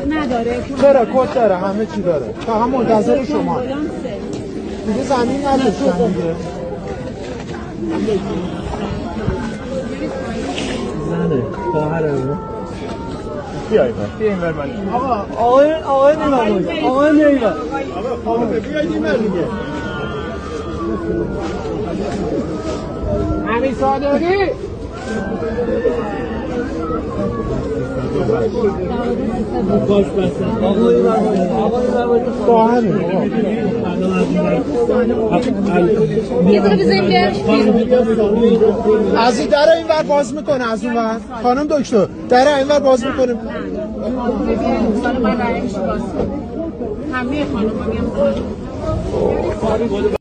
نداره. چرا کد داره، همه چی داره، فقط منتظر شما دیگه. زمین نداشتن دیگه. زنه خواهره بیایید بیایید بر من. آقای نیمه آقای نیمه آقا بیایید این بر دیگه. همین صادقی باش بسته آقای خواهره از این در این ور باز میکنه، از اون ور خانم دکتر در این ور باز میکنه. همه خانم